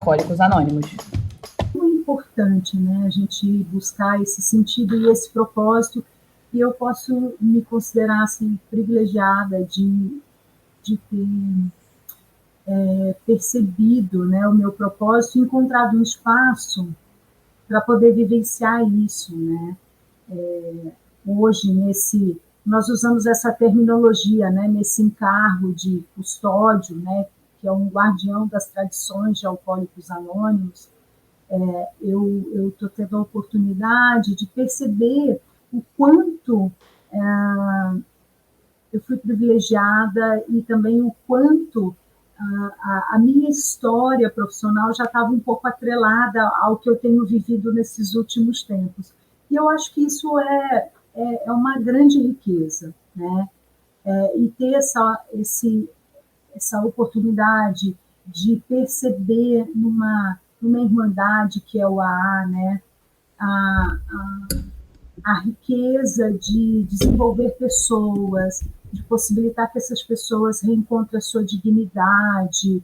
Alcoólicos Anônimos. É muito importante, né, a gente buscar esse sentido e esse propósito, e eu posso me considerar assim, privilegiada de ter percebido, né, o meu propósito e encontrado um espaço para poder vivenciar isso, né. Hoje, nós usamos essa terminologia, né, nesse encargo de custódio, né, que é um guardião das tradições de Alcoólicos Anônimos. Eu estou tendo a oportunidade de perceber o quanto eu fui privilegiada e também o quanto a minha história profissional já estava um pouco atrelada ao que eu tenho vivido nesses últimos tempos. E eu acho que isso é uma grande riqueza, né? E ter essa oportunidade de perceber numa irmandade que é o AA, né? A, a riqueza de desenvolver pessoas, de possibilitar que essas pessoas reencontrem a sua dignidade,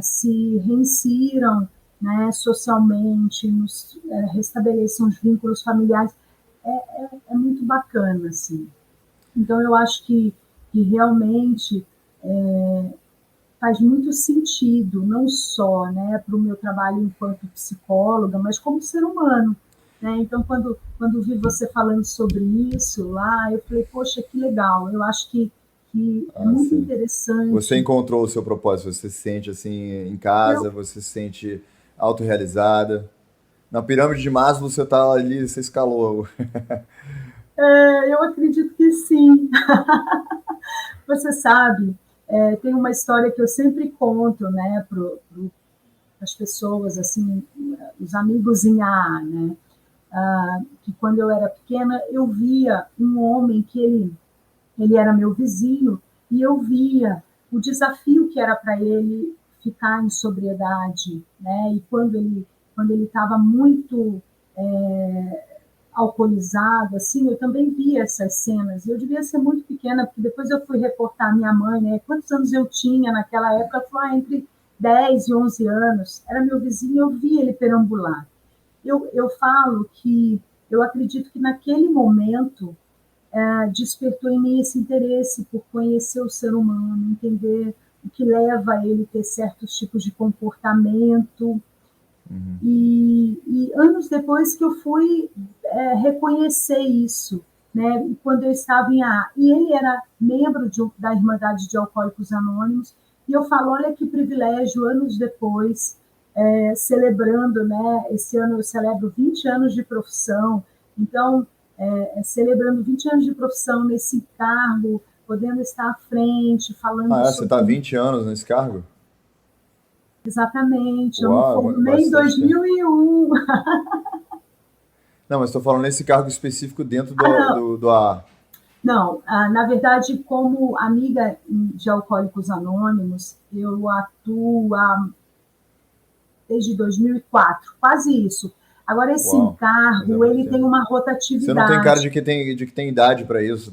se reinsiram, né, socialmente, restabeleçam os vínculos familiares, é muito bacana, assim. Então, eu acho que realmente faz muito sentido, não só, né, para o meu trabalho enquanto psicóloga, mas como ser humano. Né? Então, quando vi você falando sobre isso lá, eu falei, poxa, que legal, eu acho que é muito Sim. interessante. Você encontrou o seu propósito, você se sente assim em casa, você se sente autorrealizada. Na pirâmide de Maslow você está ali, você escalou. Eu acredito que sim. Você sabe, tem uma história que eu sempre conto, né, para as pessoas, assim, os amigos em AA, né? Que quando eu era pequena, eu via um homem que ele era meu vizinho, e eu via o desafio que era para ele ficar em sobriedade, né? E quando ele estava muito alcoolizado, assim, eu também via essas cenas. Eu devia ser muito pequena, porque depois eu fui reportar a minha mãe, né? Quantos anos eu tinha naquela época? Foi entre 10 e 11 anos. Era meu vizinho, eu via ele perambular. Eu falo que eu acredito que naquele momento despertou em mim esse interesse por conhecer o ser humano, entender o que leva a ele ter certos tipos de comportamento. E anos depois que eu fui reconhecer isso, né? E quando eu estava em AA, e ele era membro da Irmandade de Alcoólicos Anônimos, e eu falo, olha que privilégio, anos depois, celebrando, né? Esse ano eu celebro 20 anos de profissão, então, celebrando 20 anos de profissão nesse cargo, podendo estar à frente, falando Você está há sobre... 20 anos nesse cargo? Exatamente, eu me Uau, formei em bastante tempo. 2001. Não, mas estou falando nesse cargo específico dentro do AA. Não, na verdade, como amiga de Alcoólicos Anônimos, eu atuo desde 2004, quase isso. Agora, esse Uau, encargo, ele tem uma rotatividade. Você não tem cara de que tem idade para isso.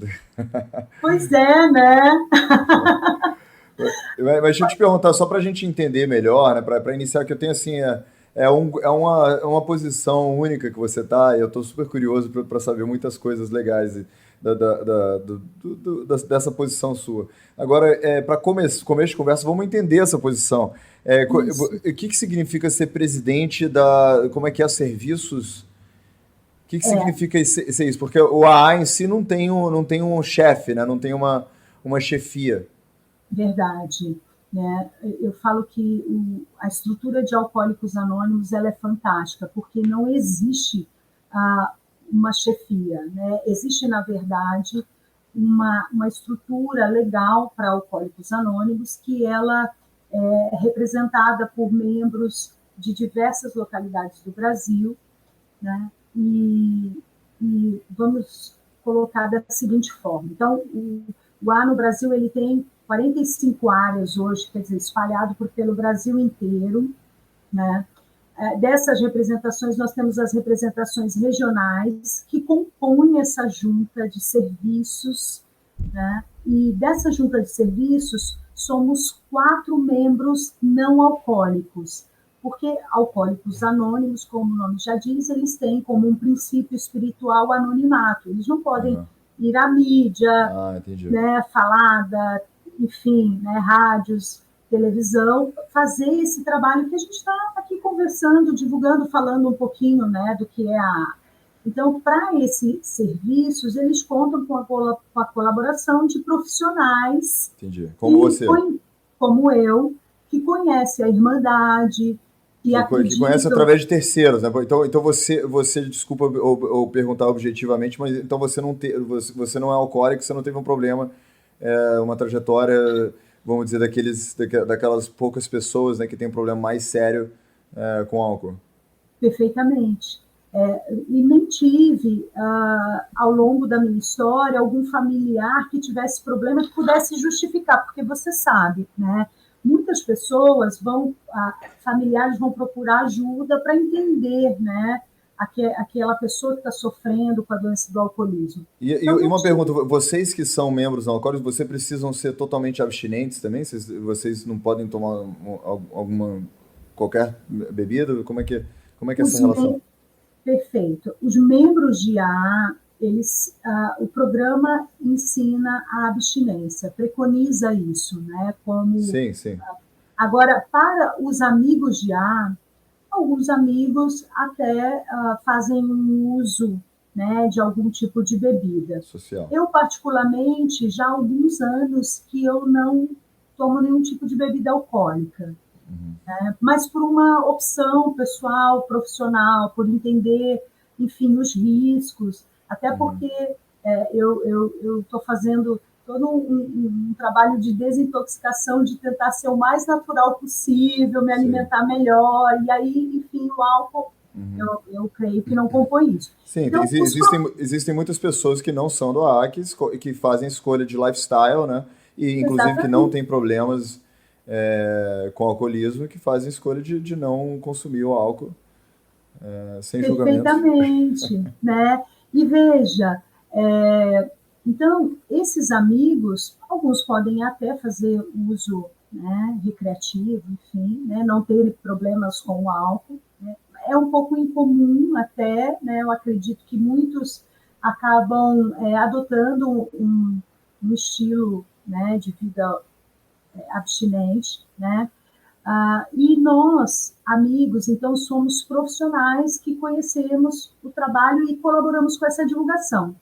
Pois é, né? Mas deixa eu te perguntar, só para a gente entender melhor, né, para iniciar, que eu tenho assim, uma posição única que você está, e eu estou super curioso para saber muitas coisas legais dessa posição sua. Agora, para começo de conversa, vamos entender essa posição. O que significa ser presidente como é que é, serviços? O que significa ser isso? Porque o AA em si não tem um chefe, né? Não tem uma chefia. Verdade. Né? Eu falo que a estrutura de Alcoólicos Anônimos ela é fantástica, porque não existe uma chefia. Né? Existe, na verdade, uma estrutura legal para Alcoólicos Anônimos que ela é representada por membros de diversas localidades do Brasil, né? E vamos colocar da seguinte forma. Então, o AA no Brasil ele tem 45 áreas hoje, quer dizer, espalhado pelo Brasil inteiro, né? Dessas representações, nós temos as representações regionais, que compõem essa junta de serviços, né? E dessa junta de serviços, somos 4 membros não alcoólicos. porque Alcoólicos Anônimos, como o nome já diz, eles têm como um princípio espiritual o anonimato. Eles não podem ir à mídia, né, falada, enfim, né, rádios, televisão, fazer esse trabalho que a gente está aqui conversando, divulgando, falando um pouquinho, né, do que é a... Então, para esses serviços, eles contam com a colaboração de profissionais. Entendi. Como você. Como eu, que conhece a Irmandade, que conhece através de terceiros, né? Então você desculpa eu perguntar objetivamente, mas então você não é alcoólico, você não teve um problema, uma trajetória, vamos dizer, daquelas poucas pessoas, né, que tem um problema mais sério com álcool. Perfeitamente. E nem tive, ao longo da minha história, algum familiar que tivesse problema que pudesse justificar, porque você sabe, né? Muitas pessoas familiares vão procurar ajuda para entender, né, aquela pessoa que está sofrendo com a doença do alcoolismo. E uma pergunta, vocês que são membros alcoólicos, vocês precisam ser totalmente abstinentes também? Vocês não podem tomar qualquer bebida? Como é que é essa relação? Perfeito. Os membros de AA, o programa ensina a abstinência, preconiza isso, né? Sim. Agora, para os amigos de AA, alguns amigos até fazem um uso, né, de algum tipo de bebida. Social. Eu, particularmente, já há alguns anos que eu não tomo nenhum tipo de bebida alcoólica. Mas por uma opção pessoal, profissional, por entender, enfim, os riscos, até porque eu estou fazendo todo um trabalho de desintoxicação, de tentar ser o mais natural possível, me alimentar melhor, e aí, enfim, o álcool, eu creio que não compõe isso. Sim, então, existem muitas pessoas que não são do AA, que fazem escolha de lifestyle, né? E, inclusive, que não têm problemas com alcoolismo, que fazem escolha de não consumir o álcool sem julgamento. Perfeitamente, né? E veja, então, esses amigos, alguns podem até fazer uso, né, recreativo, enfim, né, não ter problemas com o álcool, né? É um pouco incomum até, né? Eu acredito que muitos acabam adotando um estilo, né, de vida abstinente, né? E nós, amigos, então, somos profissionais que conhecemos o trabalho e colaboramos com essa divulgação.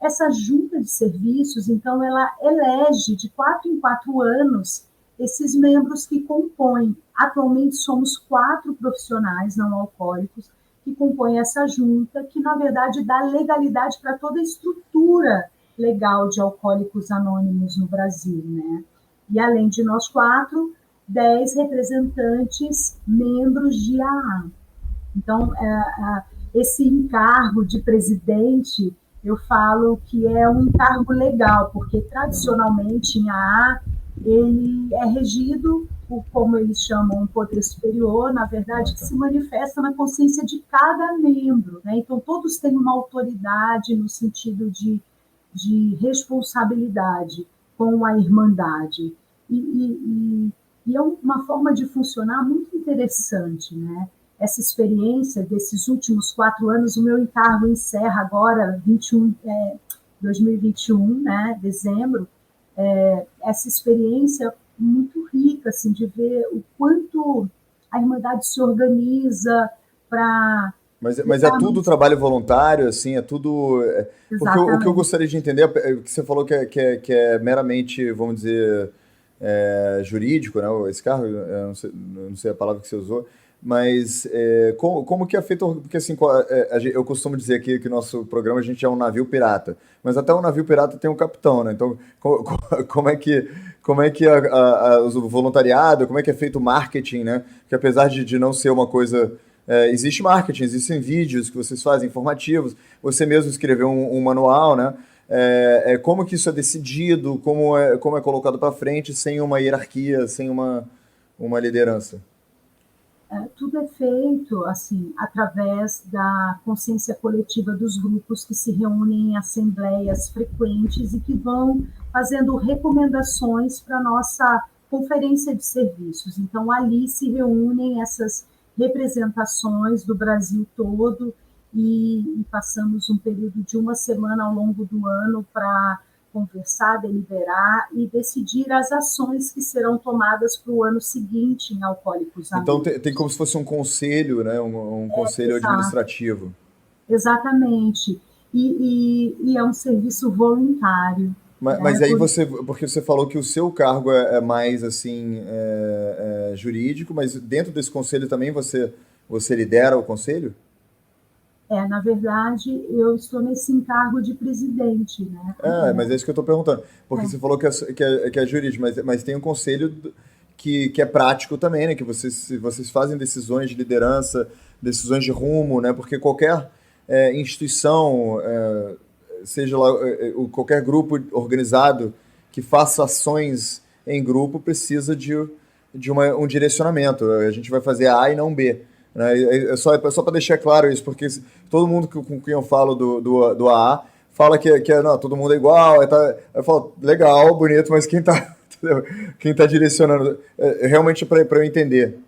Essa junta de serviços, então, ela elege de 4 em 4 anos esses membros que compõem. Atualmente, somos 4 profissionais não alcoólicos que compõem essa junta, que, na verdade, dá legalidade para toda a estrutura legal de Alcoólicos Anônimos no Brasil, né? E, além de nós 4, 10 representantes membros de AA. Então, esse encargo de presidente, eu falo que é um encargo legal, porque tradicionalmente em AA ele é regido por, como eles chamam, um poder superior, na verdade, que se manifesta na consciência de cada membro, né? Então, todos têm uma autoridade no sentido de responsabilidade com a Irmandade. E é uma forma de funcionar muito interessante, né? Essa experiência desses últimos 4 anos, o meu encargo encerra agora, 2021, né, dezembro, essa experiência muito rica, assim, de ver o quanto a Irmandade se organiza para... Mas é tudo trabalho voluntário, assim, é tudo... Porque o que eu gostaria de entender é que você falou que é meramente, vamos dizer, jurídico, né, esse cargo, eu não sei a palavra que você usou, mas como que é feito? Porque assim, eu costumo dizer aqui que nosso programa a gente é um navio pirata, mas até um navio pirata tem um capitão, né? Então, como é que o voluntariado, como é que é feito o marketing, né? Porque apesar de não ser uma coisa... existe marketing, existem vídeos que vocês fazem, informativos, você mesmo escreveu um manual, né? Como que isso é decidido, como é colocado para frente, sem uma hierarquia, sem uma liderança? Tudo é feito assim através da consciência coletiva dos grupos que se reúnem em assembleias frequentes e que vão fazendo recomendações para a nossa conferência de serviços. Então, ali se reúnem essas representações do Brasil todo e passamos um período de uma semana ao longo do ano para conversar, deliberar e decidir as ações que serão tomadas para o ano seguinte em Alcoólicos Então Anônimos. tem como se fosse um conselho, né? Um conselho Exato, administrativo. exatamente. E é um serviço voluntário, Mas né? aí porque você falou que o seu cargo é mais assim jurídico, mas dentro desse conselho também você lidera o conselho? Na verdade, eu estou nesse encargo de presidente, né? Mas é isso que eu estou perguntando. Porque É, você falou que é jurídico, mas tem um conselho que é prático também, né? Que vocês fazem decisões de liderança, decisões de rumo, né? Porque qualquer instituição, seja lá qualquer grupo organizado que faça ações em grupo precisa de um direcionamento. A gente vai fazer A e não B. Né? É só para deixar claro isso, porque todo mundo com quem eu falo do AA fala que não, todo mundo é igual. Eu falo, legal, bonito, mas quem tá direcionando? Realmente para eu entender.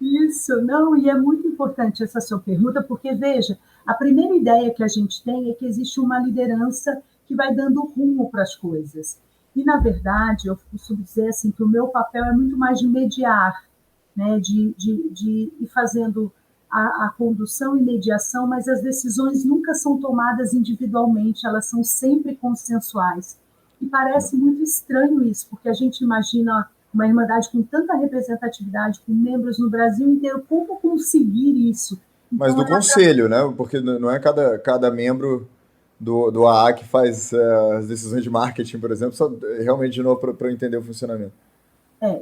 isso, não, e é muito importante essa sua pergunta, porque, veja, a primeira ideia que a gente tem é que existe uma liderança que vai dando rumo para as coisas. E, na verdade, eu costumo dizer assim, que o meu papel é muito mais de mediar, né, de ir fazendo a condução e mediação, mas as decisões nunca são tomadas individualmente, elas são sempre consensuais. E parece muito estranho isso, porque a gente imagina uma irmandade com tanta representatividade, com membros no Brasil inteiro, como conseguir isso? Mas Então, do conselho, né? Porque não é cada membro do AA que faz as decisões de marketing, por exemplo, só realmente de novo para eu entender o funcionamento.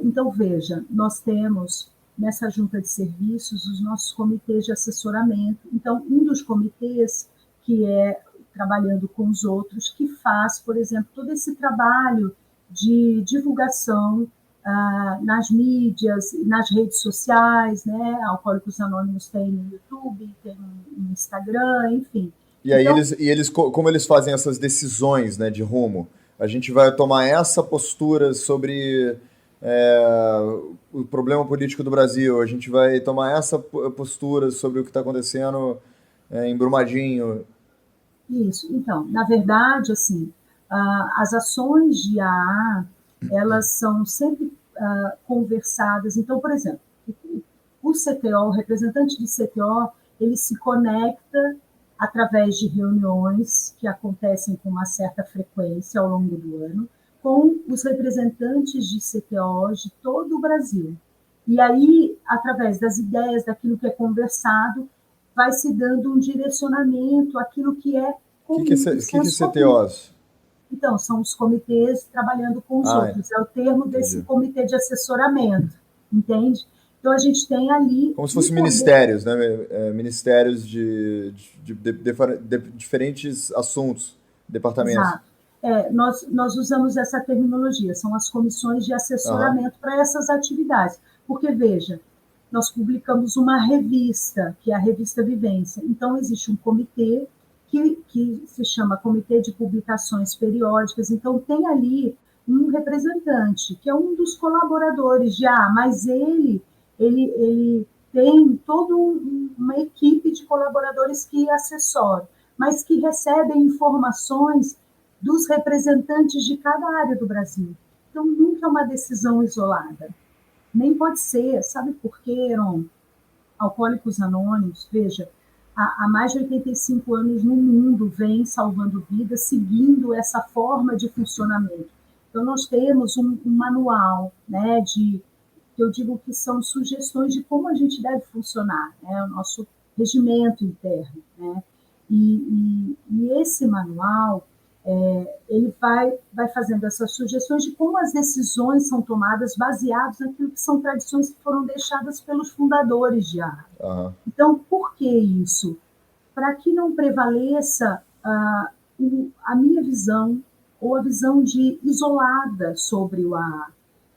então, veja, nós temos nessa junta de serviços os nossos comitês de assessoramento. Então, um dos comitês, que é trabalhando com os outros, que faz, por exemplo, todo esse trabalho de divulgação nas mídias, nas redes sociais, né? Alcoólicos Anônimos tem no YouTube, tem no Instagram, enfim. E aí Então, como eles fazem essas decisões, né, de rumo? A gente vai tomar essa postura sobre é, o problema político do Brasil, a gente vai tomar essa postura sobre o que está acontecendo em Brumadinho. isso. Então, na verdade, assim, as ações de AA, elas são sempre conversadas. Então, por exemplo, o CTO, o representante de CTO, ele se conecta através de reuniões que acontecem com uma certa frequência ao longo do ano, com os representantes de CTO de todo o Brasil. E aí, através das ideias, daquilo que é conversado, vai se dando um direcionamento, aquilo que é O que, comum, que, o que, que senso comum. CTOs? Então, são os comitês trabalhando com os Ah, outros, é o termo desse entendi. comitê de assessoramento, entende? Então, a gente tem ali Como se um fossem poder. ministérios, né? Ministérios de diferentes assuntos, departamentos. Exato. Nós usamos essa terminologia, são as comissões de Aham. assessoramento para essas atividades. Porque, veja, nós publicamos uma revista, que é a Revista Vivência. Então, existe um comitê que se chama Comitê de Publicações Periódicas. Então, tem ali um representante, que é um dos colaboradores de mas ele tem toda uma equipe de colaboradores que assessoram, mas que recebem informações dos representantes de cada área do Brasil. Então, nunca é uma decisão isolada. Nem pode ser. Sabe por quê, Heron? Alcoólicos Anônimos, veja, há mais de 85 anos no mundo vem salvando vidas, seguindo essa forma de funcionamento. Então, nós temos um manual, né, que eu digo que são sugestões de como a gente deve funcionar, né, o nosso regimento interno. Né, e esse manual, ele vai fazendo essas sugestões de como as decisões são tomadas baseadas naquilo que são tradições que foram deixadas pelos fundadores de ARA. Aham. Então, por que isso? Para que não prevaleça a minha visão ou a visão de isolada sobre o AA.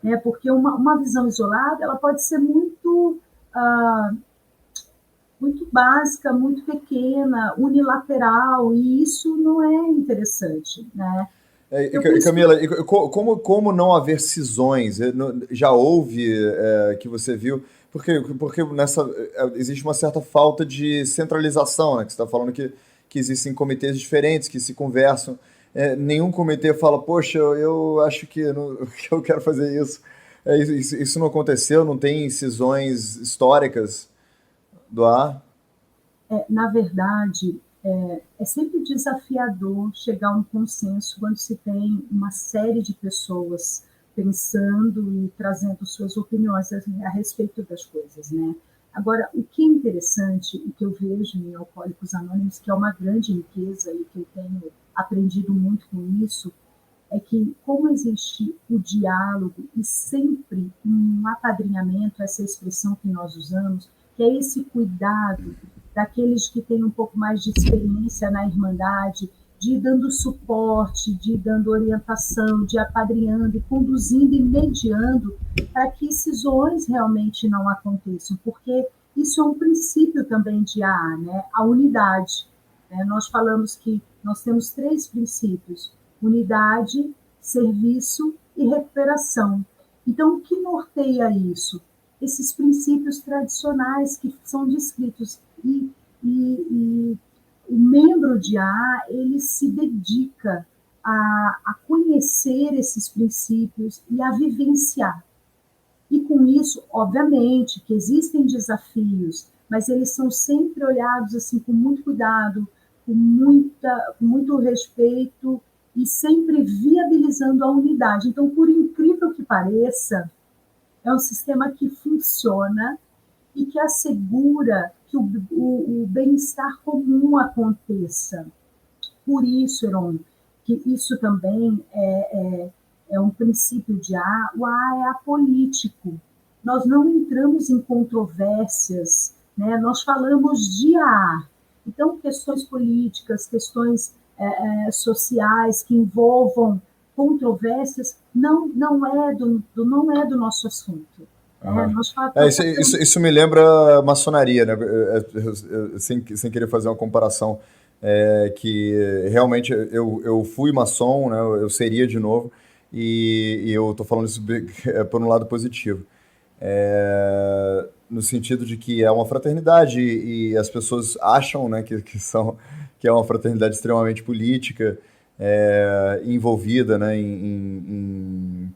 Né? Porque uma visão isolada ela pode ser muito básica, muito pequena, unilateral, e isso não é interessante. Né? Então, por isso que Camila, como não haver cisões? Já houve que você viu? Porque existe uma certa falta de centralização, né? Que você está falando que existem comitês diferentes que se conversam. Nenhum comitê fala, poxa, eu acho que, que eu quero fazer isso. Isso não aconteceu, não tem cisões históricas do ar? Na verdade, é sempre desafiador chegar a um consenso quando se tem uma série de pessoas pensando e trazendo suas opiniões a respeito das coisas, né? Agora, o que é interessante, o que eu vejo em Alcoólicos Anônimos, que é uma grande riqueza e que eu tenho aprendido muito com isso, é que como existe o diálogo e sempre um apadrinhamento, essa expressão que nós usamos, que é esse cuidado daqueles que têm um pouco mais de experiência na Irmandade, de ir dando suporte, de ir dando orientação, de ir apadrinhando e conduzindo e mediando para que cisões realmente não aconteçam, porque isso é um princípio também de AA, né? A unidade. Né? Nós falamos que nós temos 3 princípios: unidade, serviço e recuperação. Então, o que norteia isso? Esses princípios tradicionais que são descritos. E o membro de AA, ele se dedica a conhecer esses princípios e a vivenciar. E com isso, obviamente, que existem desafios, mas eles são sempre olhados assim com muito cuidado, com muito respeito e sempre viabilizando a unidade. Então, por incrível que pareça, é um sistema que funciona e que assegura que o bem-estar comum aconteça. Por isso, Heron, que isso também é um princípio de AA. O AA é apolítico. Nós não entramos em controvérsias, né? Nós falamos de AA. Então, questões políticas, questões sociais que envolvam controvérsias não é do nosso assunto. Uhum. Isso me lembra maçonaria, né? Sem querer fazer uma comparação, que realmente eu fui maçom, né? Eu seria de novo, e eu estou falando isso por um lado positivo. No sentido de que é uma fraternidade e as pessoas acham, né, que é uma fraternidade extremamente política, envolvida, né, em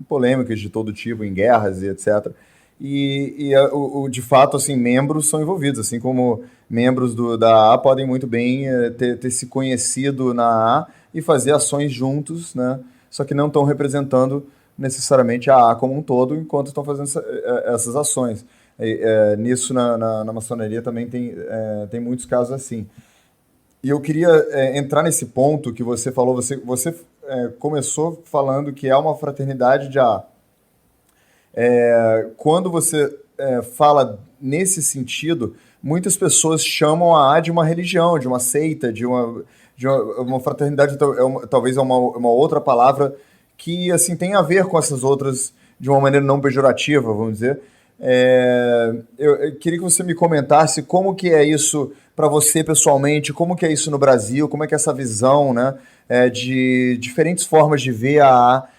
polêmicas de todo tipo, em guerras e etc. De fato, assim, membros são envolvidos, assim como membros da AA podem muito bem ter se conhecido na AA e fazer ações juntos, né? Só que não estão representando necessariamente a AA como um todo enquanto estão fazendo essas ações. Nisso, na maçonaria também tem muitos casos assim. E eu queria entrar nesse ponto que você falou, você começou falando que é uma fraternidade de AA. Quando você fala nesse sentido, muitas pessoas chamam a AA de uma religião, de uma seita, de uma fraternidade, talvez é uma outra palavra que assim tem a ver com essas outras de uma maneira não pejorativa, vamos dizer. Eu queria que você me comentasse como que é isso para você pessoalmente, como que é isso no Brasil, como é que é essa visão, né, de diferentes formas de ver a AA,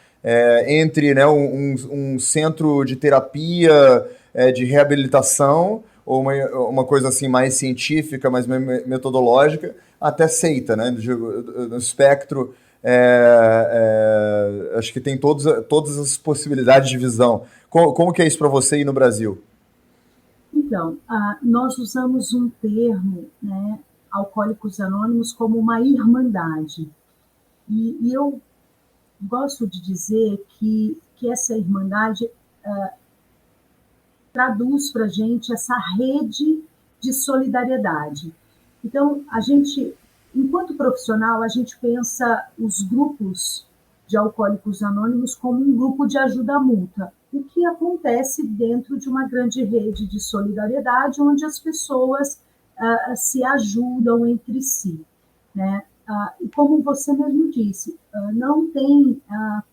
entre, né, um centro de terapia, de reabilitação, ou uma coisa assim mais científica, mais metodológica, até seita, né, no espectro. Acho que tem todas as possibilidades de visão. Como que é isso para você aí no Brasil? Então, nós usamos um termo, né, Alcoólicos Anônimos, como uma irmandade. E eu gosto de dizer que essa irmandade traduz para a gente essa rede de solidariedade. Então, a gente, enquanto profissional, a gente pensa os grupos de Alcoólicos Anônimos como um grupo de ajuda mútua, o que acontece dentro de uma grande rede de solidariedade, onde as pessoas se ajudam entre si, né? E como você mesmo disse, não tem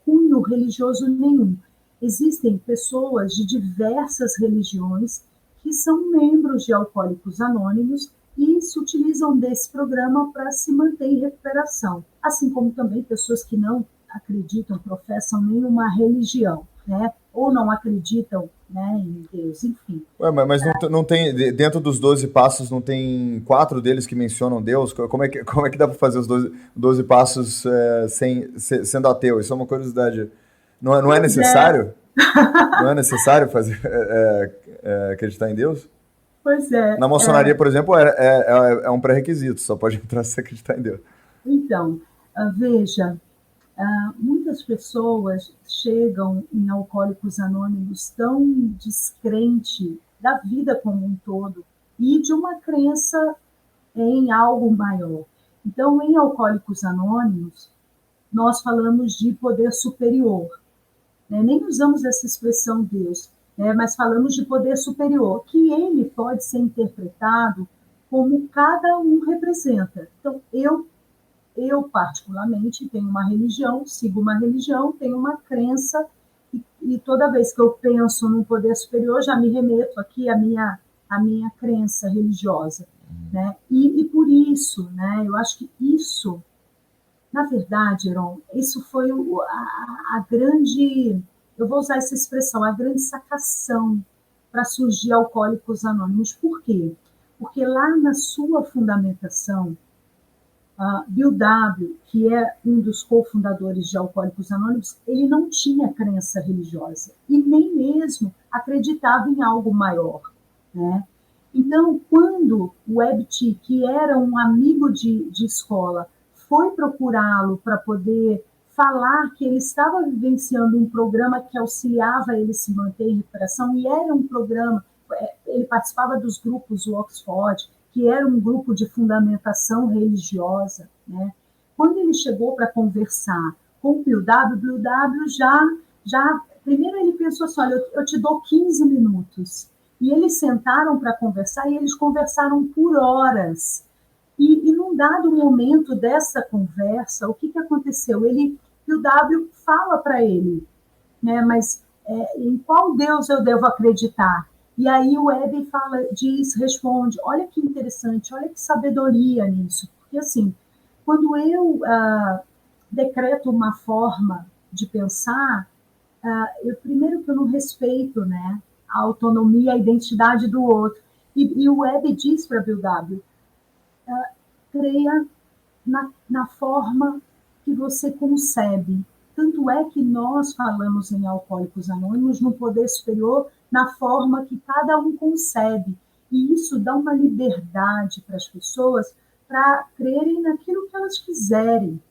cunho religioso nenhum. Existem pessoas de diversas religiões que são membros de Alcoólicos Anônimos e se utilizam desse programa para se manter em recuperação, assim como também pessoas que não acreditam, professam nenhuma religião. né? Ou não acreditam, né, em Deus, enfim. Ué, mas não tem, dentro dos 12 passos, não tem 4 deles que mencionam Deus? Como é que dá para fazer os 12 passos sendo ateu? Isso é uma curiosidade. Não é Pois é, necessário? Não é necessário fazer, acreditar em Deus? pois é. Na maçonaria, por exemplo, é um pré-requisito, só pode entrar se acreditar em Deus. Então, veja, muitas pessoas chegam em Alcoólicos Anônimos tão descrente da vida como um todo e de uma crença em algo maior. Então, em Alcoólicos Anônimos, nós falamos de poder superior, né? Nem usamos essa expressão Deus, né? Mas falamos de poder superior, que ele pode ser interpretado como cada um representa. Então, eu particularmente tenho uma religião, sigo uma religião, tenho uma crença, e toda vez que eu penso num poder superior, já me remeto aqui à minha crença religiosa, né? E por isso, né, eu acho que isso, na verdade, Heron, isso foi a grande, eu vou usar essa expressão, a grande sacação para surgir Alcoólicos Anônimos. Por quê? Porque lá na sua fundamentação, Bill W., que é um dos cofundadores de Alcoólicos Anônimos, ele não tinha crença religiosa e nem mesmo acreditava em algo maior, né? Então, quando o Webb-T., que era um amigo de escola, foi procurá-lo para poder falar que ele estava vivenciando um programa que auxiliava ele se manter em recuperação, e era um programa, ele participava dos grupos do Oxford, que era um grupo de fundamentação religiosa, né? Quando ele chegou para conversar com o Bill W. já primeiro ele pensou assim, olha, eu te dou 15 minutos. E eles sentaram para conversar, e eles conversaram por horas. E num dado momento dessa conversa, o que aconteceu? O W fala para ele, né, mas em qual Deus eu devo acreditar? E aí o Webb responde, olha que interessante, olha que sabedoria nisso, porque assim, quando eu decreto uma forma de pensar, primeiro que eu não respeito, né, a autonomia, a identidade do outro. E o Webb diz para Bill W., creia na forma que você concebe. Tanto é que nós falamos em Alcoólicos Anônimos no poder superior, na forma que cada um concebe. E isso dá uma liberdade para as pessoas para crerem naquilo que elas quiserem,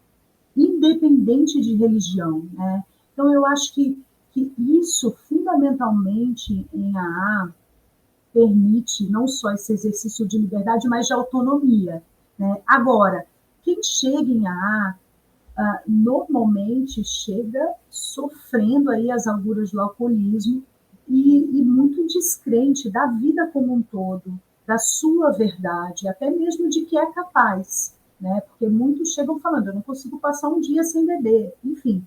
independente de religião, né? Então, eu acho que isso, fundamentalmente, em AA, permite não só esse exercício de liberdade, mas de autonomia, né? Agora, quem chega em AA, normalmente chega sofrendo aí as agruras do alcoolismo e muito descrente da vida como um todo, da sua verdade, até mesmo de que é capaz, né? Porque muitos chegam falando, eu não consigo passar um dia sem beber, enfim.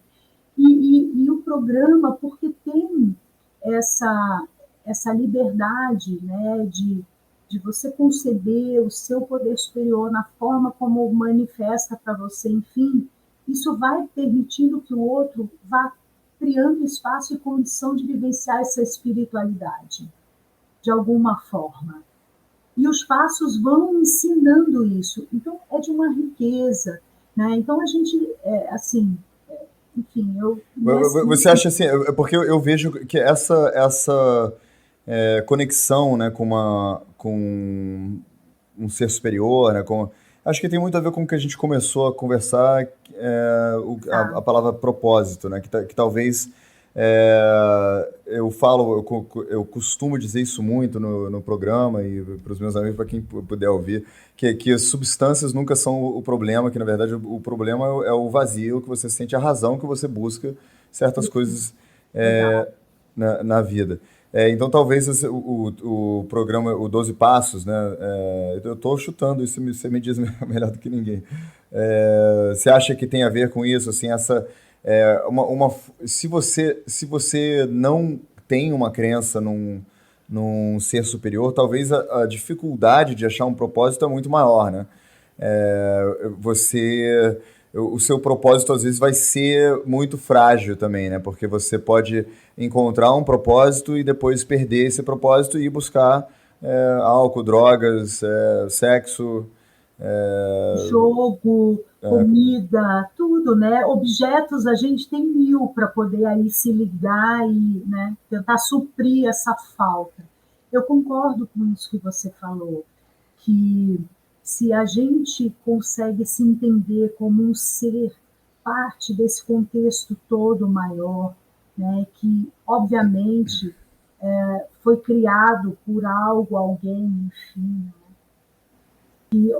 E o programa, porque tem essa liberdade, né, de você conceber o seu poder superior na forma como manifesta para você, enfim, isso vai permitindo que o outro vá criando espaço e condição de vivenciar essa espiritualidade, de alguma forma. E os passos vão ensinando isso. Então, é de uma riqueza, né? Então, a gente, enfim, Você acha assim, porque eu vejo que essa conexão, né, com um ser superior, né, acho que tem muito a ver com o que a gente começou a conversar, a palavra propósito, né, que talvez eu costumo dizer isso muito no programa e para os meus amigos, para quem puder ouvir, que as substâncias nunca são o problema, que na verdade o problema é o vazio que você sente, a razão que você busca certas coisas na vida. Então talvez o programa, o 12 Passos, né, eu estou chutando isso, você me diz melhor do que ninguém. Você acha que tem a ver com isso, assim, se você não tem uma crença num ser superior, talvez a dificuldade de achar um propósito é muito maior, né? Você o seu propósito às vezes vai ser muito frágil também, né? Porque você pode encontrar um propósito e depois perder esse propósito e ir buscar álcool, drogas, sexo. Jogo, comida, tudo, né? Objetos a gente tem mil para poder aí se ligar e, né, tentar suprir essa falta. Eu concordo com isso que você falou, que se a gente consegue se entender como um ser parte desse contexto todo maior, né, que obviamente foi criado por algo, alguém, enfim, e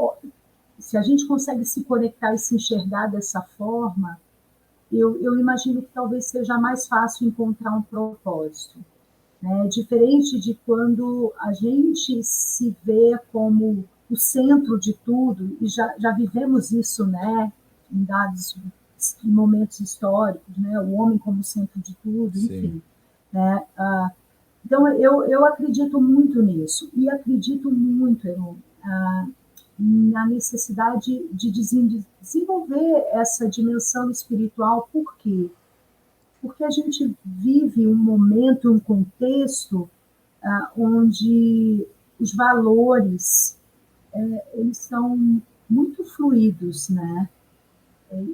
se a gente consegue se conectar e se enxergar dessa forma, eu imagino que talvez seja mais fácil encontrar um propósito. Né? Diferente de quando a gente se vê como o centro de tudo, e já vivemos isso, né, em dados momentos históricos, né, o homem como centro de tudo, Sim. enfim. Né? Então, eu acredito muito nisso, e acredito muito, na necessidade de desenvolver essa dimensão espiritual. Por quê? Porque a gente vive um momento, um contexto onde os valores eles são muito fluidos, né?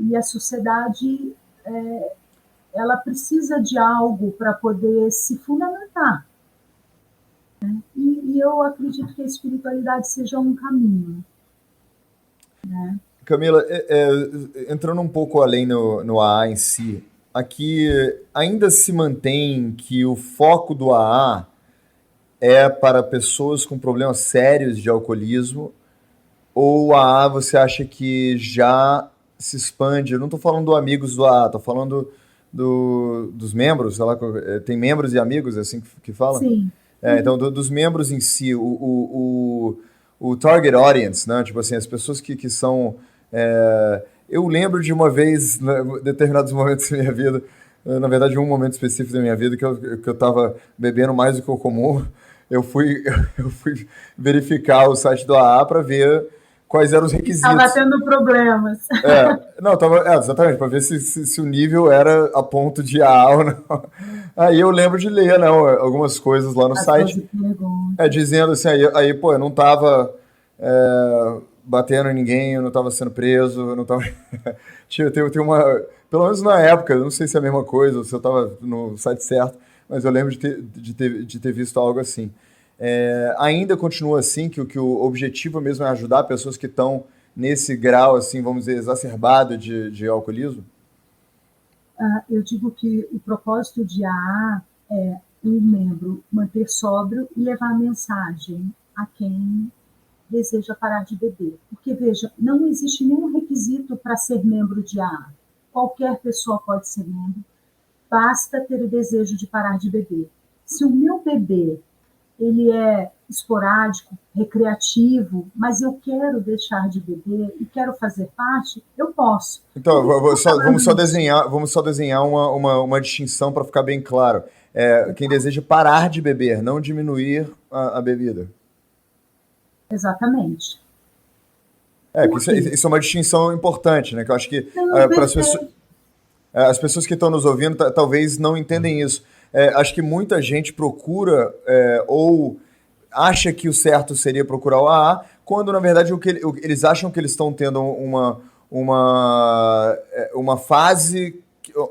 E a sociedade ela precisa de algo para poder se fundamentar. Né? E eu acredito que a espiritualidade seja um caminho. Né? Camila, entrando um pouco além no AA em si, aqui ainda se mantém que o foco do AA é para pessoas com problemas sérios de alcoolismo, ou o AA você acha que já se expande? Eu não estou falando do amigos do AA, estou falando dos membros, sei lá, tem membros e amigos, é assim que fala? Sim. Então, dos membros em si, o target audience, né? Tipo assim, as pessoas que são. Eu lembro de uma vez, em determinados momentos da minha vida, na verdade, um momento específico da minha vida, que eu estava bebendo mais do que o comum. Eu fui, eu fui verificar o site do AA para ver quais eram os Estava requisitos. tendo problemas. Não, tava, exatamente, para ver se o nível era a ponto de AA ou não. Aí eu lembro de ler, né, algumas coisas lá no As site, 12 perguntas. dizendo assim, pô, eu não tava batendo em ninguém, eu não tava sendo preso, eu não tava... tem uma... Pelo menos na época, eu não sei se é a mesma coisa, ou se eu tava no site certo, mas eu lembro de ter visto algo assim. Ainda continua assim, que o objetivo mesmo é ajudar pessoas que estão nesse grau, assim, vamos dizer, exacerbado de alcoolismo? Eu digo que o propósito de AA é o membro manter sóbrio e levar a mensagem a quem deseja parar de beber. Porque, veja, não existe nenhum requisito para ser membro de AA. Qualquer pessoa pode ser membro, basta ter o desejo de parar de beber. Se o meu beber ele é esporádico, recreativo, mas eu quero deixar de beber e quero fazer parte, eu posso. Então, Isso. vamos só desenhar uma distinção para ficar bem claro. Quem deseja parar de beber, não diminuir a bebida. Exatamente. Que Por quê? isso é uma distinção importante, né? Que eu acho que Não, para as pessoas que estão nos ouvindo talvez não entendem isso. Acho que muita gente procura ou acha que o certo seria procurar o AA, quando na verdade eles acham que eles estão tendo uma fase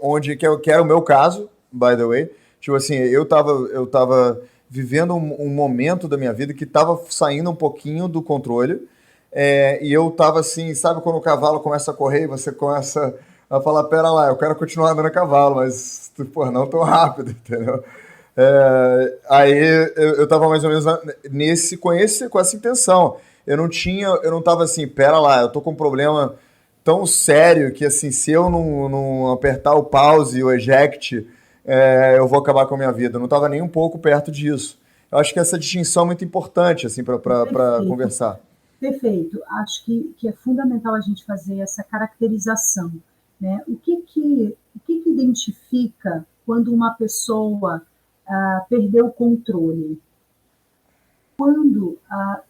onde que era o meu caso, by the way. Tipo assim, eu tava vivendo um momento da minha vida que estava saindo um pouquinho do controle. E eu tava assim, sabe quando o cavalo começa a correr e você começa a falar, pera lá, eu quero continuar andando a cavalo, mas, pô, não tão rápido, entendeu? Aí eu tava mais ou menos com essa intenção. Eu não tava assim, pera lá, eu tô com um problema tão sério que assim, se eu não apertar o pause e o eject, eu vou acabar com a minha vida. Eu não tava nem um pouco perto disso. Eu acho que essa distinção é muito importante, assim, para Perfeito, conversar. perfeito. Acho que é fundamental a gente fazer essa caracterização. Né? O que identifica quando uma pessoa perdeu o controle? Quando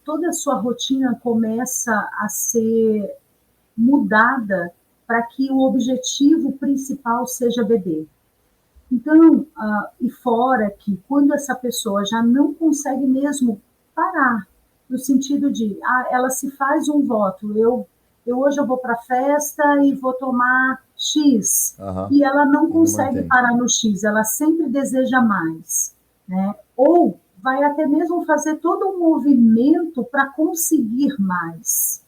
toda a sua rotina começa a ser mudada para que o objetivo principal seja beber. Então, e fora que quando essa pessoa já não consegue mesmo parar, no sentido de, ela se faz um voto, hoje eu vou para a festa e vou tomar X, e ela não consegue parar no X, ela sempre deseja mais, né? Ou vai até mesmo fazer todo um movimento para conseguir mais.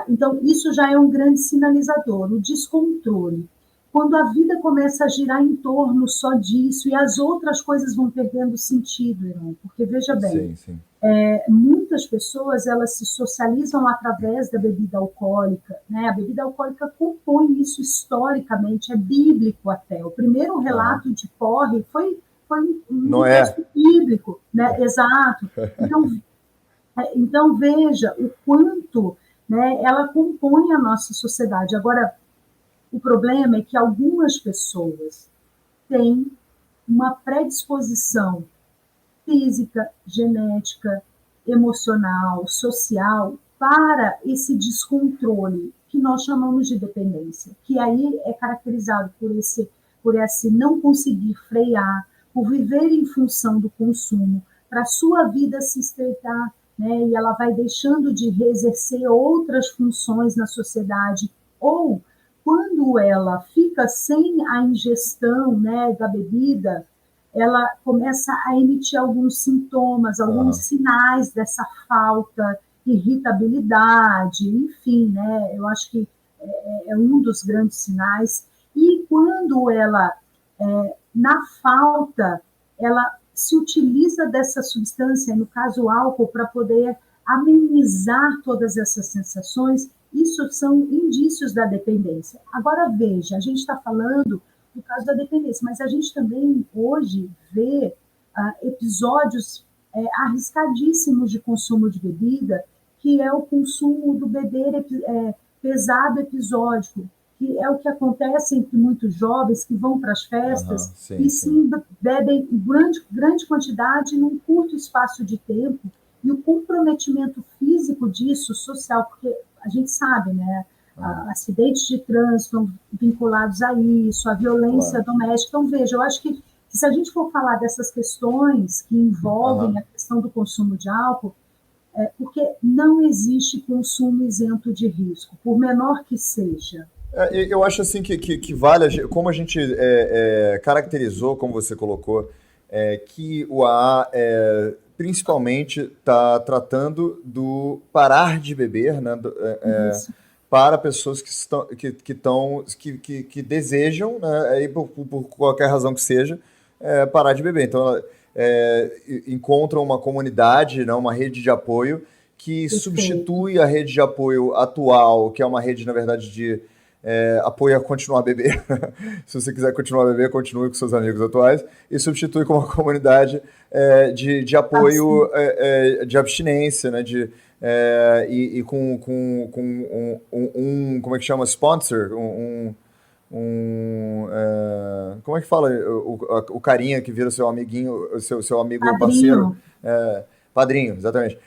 Então, isso já é um grande sinalizador, o descontrole. Quando a vida começa a girar em torno só disso e as outras coisas vão perdendo sentido, irmão. Porque, veja bem, muitas pessoas elas se socializam através da bebida alcoólica, né? A bebida alcoólica compõe isso historicamente, é bíblico até. O primeiro relato de porre foi um texto bíblico, né? Exato. Então, veja o quanto, né, ela compõe a nossa sociedade. Agora, o problema é que algumas pessoas têm uma predisposição física, genética, emocional, social, para esse descontrole, que nós chamamos de dependência, que aí é caracterizado por esse não conseguir frear, por viver em função do consumo, para a sua vida se estreitar, né, e ela vai deixando de exercer outras funções na sociedade, ou quando ela fica sem a ingestão, né, da bebida, ela começa a emitir alguns sintomas, alguns sinais dessa falta, irritabilidade, enfim, né, eu acho que é um dos grandes sinais. E quando ela, na falta, ela se utiliza dessa substância, no caso o álcool, para poder amenizar todas essas sensações, isso são indícios da dependência. Agora, veja, a gente está falando do caso da dependência, mas a gente também hoje vê episódios arriscadíssimos de consumo de bebida, que é o consumo do beber pesado episódico, que é o que acontece entre muitos jovens que vão para as festas sim, bebem grande quantidade num curto espaço de tempo, e o comprometimento físico disso, social, porque a gente sabe, né, acidentes de trânsito vinculados a isso, a violência doméstica. Então, veja, eu acho que se a gente for falar dessas questões que envolvem a questão do consumo de álcool, porque não existe consumo isento de risco, por menor que seja. Eu acho assim que vale, como a gente caracterizou, como você colocou, que o AA principalmente está tratando do parar de beber, né, para pessoas que desejam, né, aí por qualquer razão que seja, parar de beber. Então, encontram uma comunidade, né, uma rede de apoio que substitui a rede de apoio atual, que é uma rede, na verdade, de apoio a continuar a beber. Se você quiser continuar a beber, continue com seus amigos atuais, e substitui com uma comunidade de apoio de abstinência, né, e com como é que chama? Sponsor? Como é que fala? O carinha que vira seu amiguinho, seu amigo Padrinho. Parceiro. Padrinho, exatamente.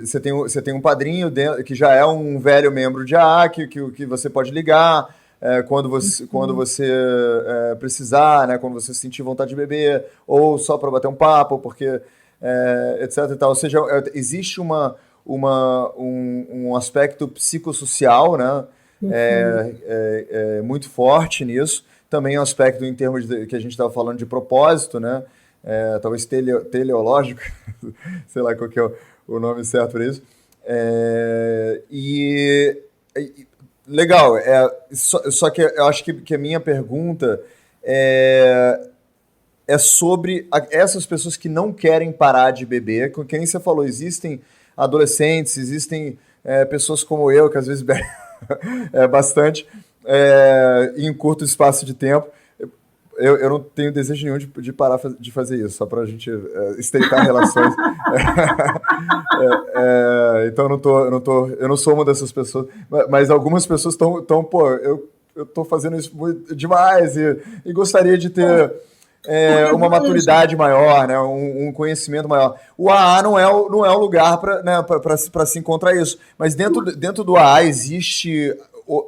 Você tem um padrinho que já é um velho membro de AA, que você pode ligar quando você precisar, né, quando você sentir vontade de beber, ou só para bater um papo, porque etc. E tal. Ou seja, existe um aspecto psicossocial, né, muito forte nisso. Também um aspecto em termos que a gente estava falando de propósito, né? Talvez teleológico, sei lá qual que é o nome certo para isso. Legal, só que eu acho que a minha pergunta é sobre essas pessoas que não querem parar de beber. Com quem você falou, existem adolescentes, existem pessoas como eu, que às vezes bebem bastante em um curto espaço de tempo. Eu não tenho desejo nenhum de parar de fazer isso, só para a gente estreitar relações. Então eu não sou uma dessas pessoas, mas algumas pessoas estão pô, eu estou fazendo isso demais e gostaria de ter uma maturidade maior, né, um conhecimento maior. O AA não é o lugar para se encontrar isso, mas dentro do AA existe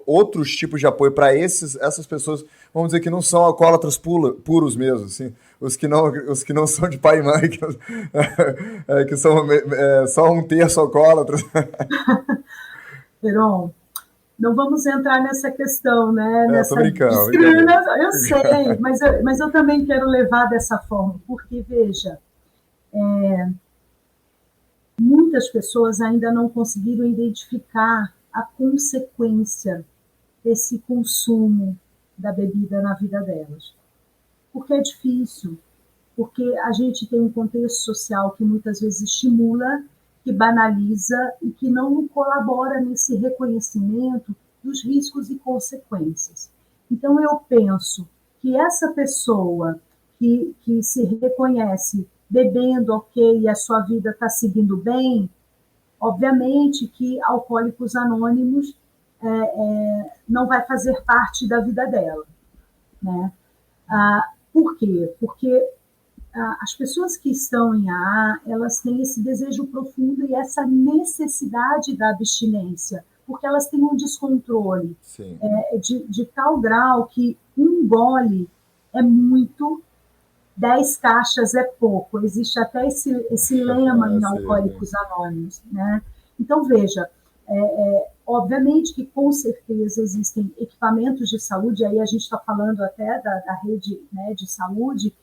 outros tipos de apoio para essas pessoas, vamos dizer, que não são alcoólatras puros mesmo, assim, os que não são de pai e mãe, que são só um terço alcoólatras. Heron, não vamos entrar nessa questão, né? Tô Nessa brincando. discriminação. Eu sei, mas eu também quero levar dessa forma, porque, veja, muitas pessoas ainda não conseguiram identificar a consequência desse consumo da bebida na vida delas. Porque é difícil, porque a gente tem um contexto social que muitas vezes estimula, que banaliza e que não colabora nesse reconhecimento dos riscos e consequências. Então, eu penso que essa pessoa que se reconhece bebendo, ok, e a sua vida está seguindo bem, obviamente que Alcoólicos Anônimos não vai fazer parte da vida dela, né? Por quê? Porque as pessoas que estão em AA, elas têm esse desejo profundo e essa necessidade da abstinência, porque elas têm um descontrole de tal grau que um gole é muito, 10 caixas é pouco. Existe até esse lema em Alcoólicos Anônimos, né? Então, veja, obviamente que com certeza existem equipamentos de saúde, aí a gente está falando até da rede, né, de saúde,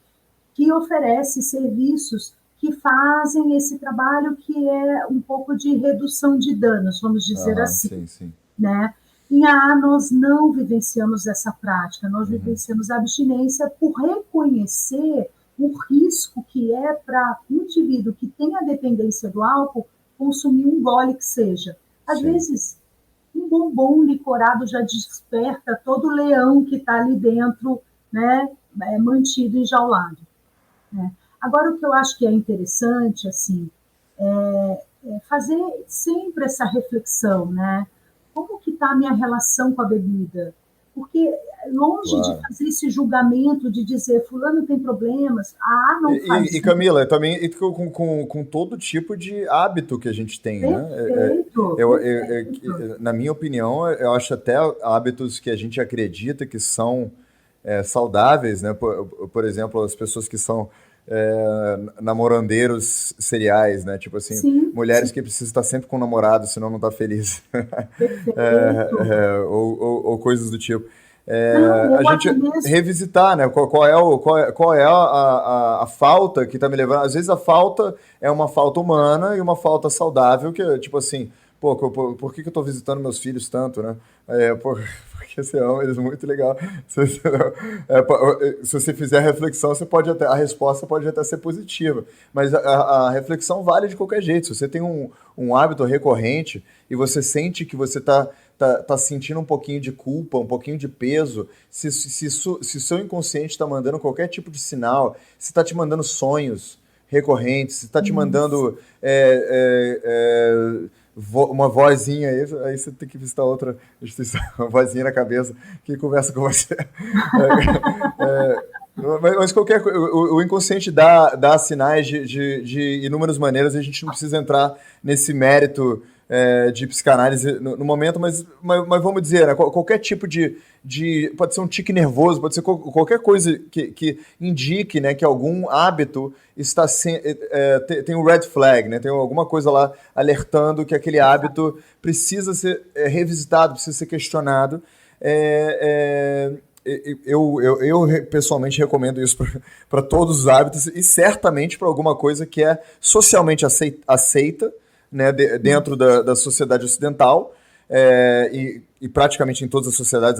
que oferece serviços que fazem esse trabalho que é um pouco de redução de danos, vamos dizer assim. Sim. Né? Em AA, nós não vivenciamos essa prática, nós vivenciamos a abstinência por reconhecer o risco que é para um indivíduo que tem a dependência do álcool consumir um gole que seja. Às vezes, um bombom licorado já desperta todo o leão que está ali dentro, né, mantido, enjaulado. Né? Agora, o que eu acho que é interessante, assim, é fazer sempre essa reflexão, né? Como que está a minha relação com a bebida? Porque longe de fazer esse julgamento, de dizer, fulano tem problemas, não faz isso. E Camila, também com todo tipo de hábito que a gente tem, Perfeito, né? Na minha opinião, eu acho até hábitos que a gente acredita que são saudáveis, né? Por exemplo, as pessoas que são namorandeiros seriais, né? Tipo assim, sim, mulheres que precisam estar sempre com o namorado, senão não está feliz. Ou coisas do tipo. A gente revisitar, né? Qual é a falta que está me levando. Às vezes a falta é uma falta humana e uma falta saudável, que é tipo assim, por que eu estou visitando meus filhos tanto, né? Porque você ama eles muito legal. Se você fizer a reflexão, a resposta pode até ser positiva. Mas a reflexão vale de qualquer jeito. Se você tem um hábito recorrente e você sente que você tá sentindo um pouquinho de culpa, um pouquinho de peso, se seu inconsciente está mandando qualquer tipo de sinal, se está te mandando sonhos recorrentes, se está te mandando uma vozinha aí você tem que visitar outra instituição, uma vozinha na cabeça que conversa com você. Mas o inconsciente dá sinais de inúmeras maneiras, e a gente não precisa entrar nesse mérito de psicanálise no momento, mas vamos dizer, né, qualquer tipo pode ser um tique nervoso, pode ser qualquer coisa que indique, né, que algum hábito tem um red flag, né, tem alguma coisa lá alertando que aquele hábito precisa ser revisitado, precisa ser questionado. Eu pessoalmente recomendo isso para todos os hábitos e certamente para alguma coisa que é socialmente aceita, né, dentro da sociedade ocidental, e praticamente em todas as sociedades,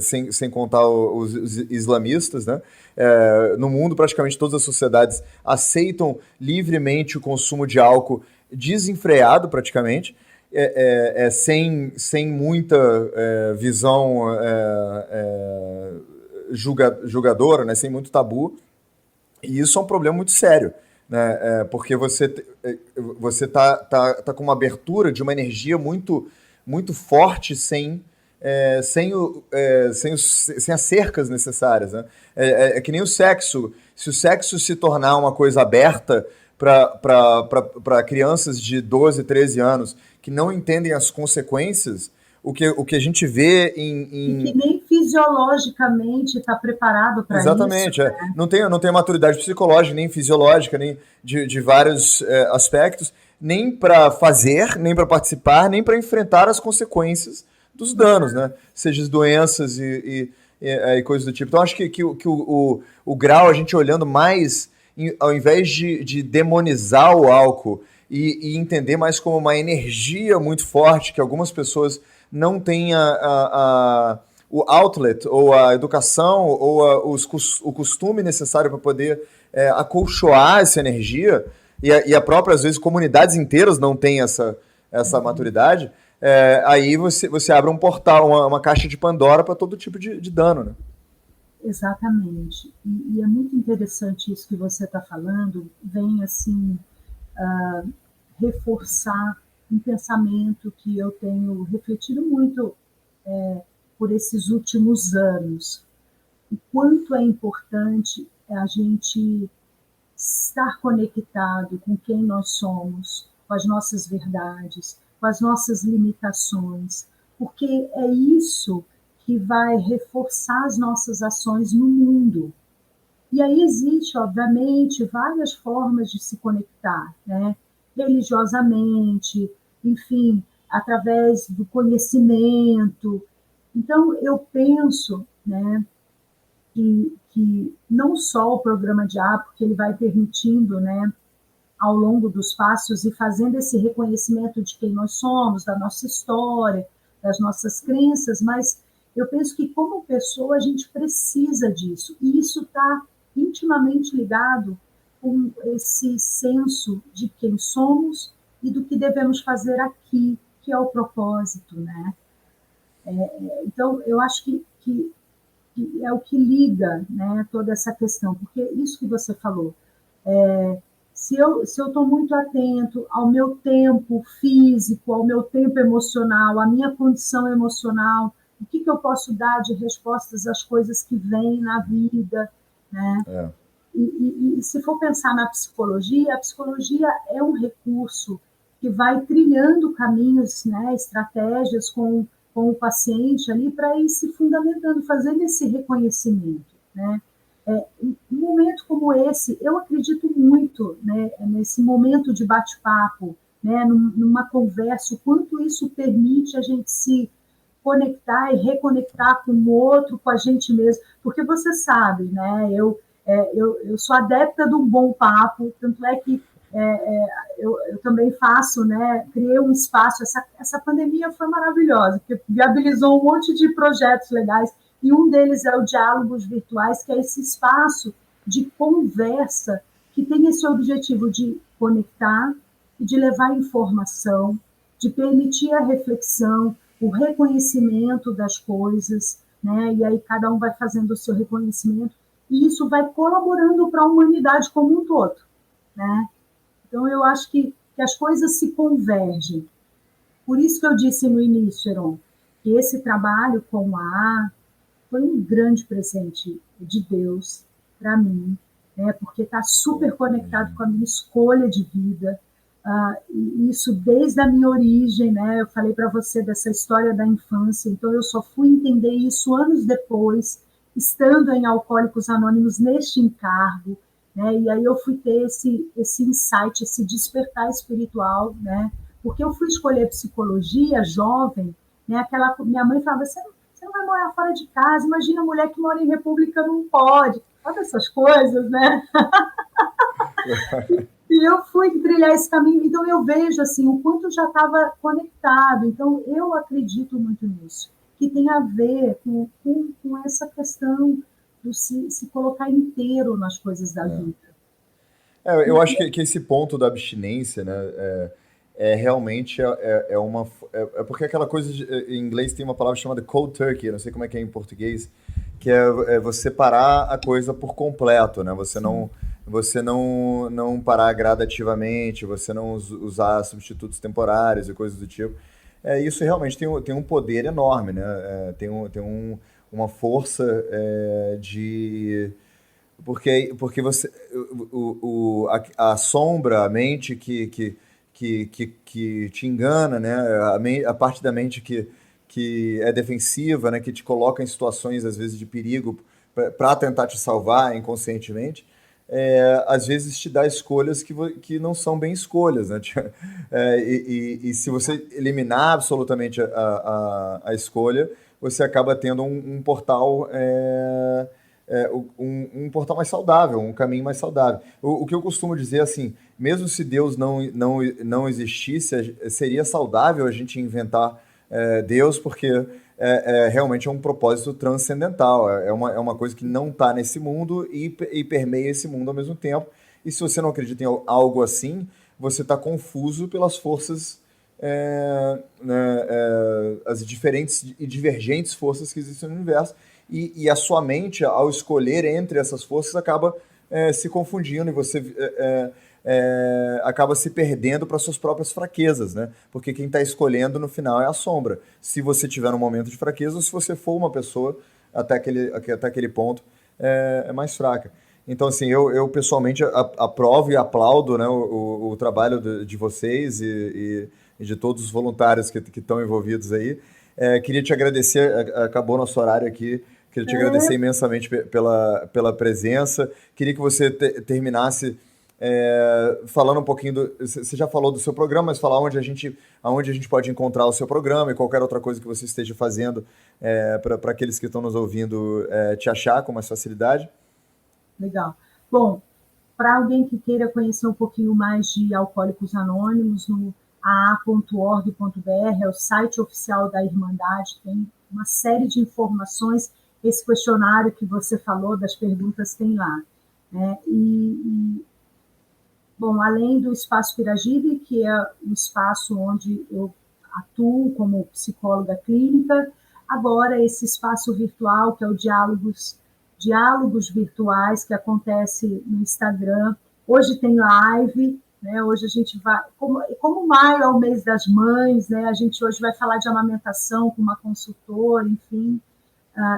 sem contar os islamistas, né? No mundo, praticamente todas as sociedades aceitam livremente o consumo de álcool desenfreado, praticamente, sem muita visão julgadora, né, sem muito tabu. E isso é um problema muito sério, né? Porque você tá com uma abertura de uma energia muito, muito forte sem as cercas necessárias, né? É que nem o sexo. Se o sexo se tornar uma coisa aberta para crianças de 12, 13 anos que não entendem as consequências, o que a gente vê E que nem fisiologicamente está preparado para isso. Exatamente. Não tem maturidade psicológica, nem fisiológica, nem de vários aspectos, nem para fazer, nem para participar, nem para enfrentar as consequências dos danos, né? Seja as doenças e coisas do tipo. Então, acho que o grau, a gente olhando mais, ao invés de demonizar o álcool e entender mais como uma energia muito forte, que algumas pessoas não têm o outlet, ou a educação, ou o costume necessário para poder acolchoar essa energia, e a própria, às vezes, comunidades inteiras não têm essa maturidade, aí você abre um portal, uma caixa de Pandora para todo tipo de dano, né? Exatamente. E é muito interessante isso que você está falando, vem assim reforçar um pensamento que eu tenho refletido muito por esses últimos anos. O quanto é importante a gente estar conectado com quem nós somos, com as nossas verdades, com as nossas limitações, porque é isso que vai reforçar as nossas ações no mundo. E aí existe, obviamente, várias formas de se conectar, né? Religiosamente, enfim, através do conhecimento. Então, eu penso, né, que não só o programa de A, porque ele vai permitindo, né, ao longo dos passos e fazendo esse reconhecimento de quem nós somos, da nossa história, das nossas crenças, mas eu penso que como pessoa a gente precisa disso, e isso está intimamente ligado com esse senso de quem somos e do que devemos fazer aqui, que é o propósito, né? Então, eu acho que é o que liga, né, toda essa questão, porque isso que você falou, se eu estou muito atento ao meu tempo físico, ao meu tempo emocional, à minha condição emocional, o que eu posso dar de respostas às coisas que vêm na vida, né? E se for pensar na psicologia, a psicologia é um recurso que vai trilhando caminhos, né, estratégias com o paciente ali para ir se fundamentando, fazendo esse reconhecimento, né? Um momento como esse, eu acredito muito, né, nesse momento de bate-papo, né, numa conversa, o quanto isso permite a gente se conectar e reconectar com o outro, com a gente mesmo, porque você sabe, né, eu sou adepta de um bom papo, tanto é que eu também faço, né, criei um espaço, essa pandemia foi maravilhosa, porque viabilizou um monte de projetos legais, e um deles é o Diálogos Virtuais, que é esse espaço de conversa que tem esse objetivo de conectar e de levar informação, de permitir a reflexão, o reconhecimento das coisas, né? E aí cada um vai fazendo o seu reconhecimento, e isso vai colaborando para a humanidade como um todo, né? Então, eu acho que as coisas se convergem. Por isso que eu disse no início, Heron, que esse trabalho com a A foi um grande presente de Deus para mim, né? Porque está super conectado com a minha escolha de vida. E isso desde a minha origem, né? Eu falei para você dessa história da infância, então eu só fui entender isso anos depois, estando em Alcoólicos Anônimos neste encargo, né? E aí eu fui ter esse insight, esse despertar espiritual, né? Porque eu fui escolher psicologia jovem, né? Minha mãe falava, você não vai morar fora de casa, imagina a mulher que mora em república não pode, sabe essas coisas, né? E eu fui trilhar esse caminho, então eu vejo assim o quanto já estava conectado. Então eu acredito muito nisso, que tem a ver com essa questão de se colocar inteiro nas coisas da vida. Eu acho que esse ponto da abstinência, né, realmente uma... porque aquela coisa, em inglês tem uma palavra chamada cold turkey, não sei como é que é em português, que é você parar a coisa por completo, né? Você não parar gradativamente, você não usar substitutos temporários e coisas do tipo. Isso realmente tem um poder enorme, né? Uma força de... Porque você, a sombra, a mente que te engana, né? A parte da mente que é defensiva, né, que te coloca em situações, às vezes, de perigo para tentar te salvar inconscientemente, às vezes te dá escolhas que não são bem escolhas, né? E se você eliminar absolutamente a escolha, você acaba tendo um portal um portal mais saudável, um caminho mais saudável. O que eu costumo dizer assim, mesmo se Deus não existisse, seria saudável a gente inventar Deus, porque realmente é um propósito transcendental, é uma coisa que não está nesse mundo e permeia esse mundo ao mesmo tempo. E se você não acredita em algo assim, você está confuso pelas forças, né, as diferentes e divergentes forças que existem no universo. E a sua mente, ao escolher entre essas forças, acaba se confundindo e você acaba se perdendo para suas próprias fraquezas, né? Porque quem está escolhendo no final é a sombra. Se você tiver um momento de fraqueza ou se você for uma pessoa até aquele ponto mais fraca. Então, assim, eu pessoalmente aprovo e aplaudo, né, o trabalho de vocês e de todos os voluntários que estão envolvidos aí. Queria te agradecer, acabou nosso horário aqui. Queria te agradecer imensamente pela presença. Queria que você terminasse falando um pouquinho você já falou do seu programa, mas falar onde a gente pode encontrar o seu programa e qualquer outra coisa que você esteja fazendo para aqueles que estão nos ouvindo te achar com mais facilidade. Legal. Bom, para alguém que queira conhecer um pouquinho mais de Alcoólicos Anônimos, no aa.org.br é o site oficial da Irmandade, tem uma série de informações. Esse questionário que você falou, das perguntas, tem lá. Né? Bom, além do Espaço Piragibe, que é o espaço onde eu atuo como psicóloga clínica, agora esse espaço virtual, que é o Diálogos Virtuais, que acontece no Instagram. Hoje tem live, né? Hoje a gente vai, como maio é o mês das mães, né? A gente hoje vai falar de amamentação com uma consultora, enfim.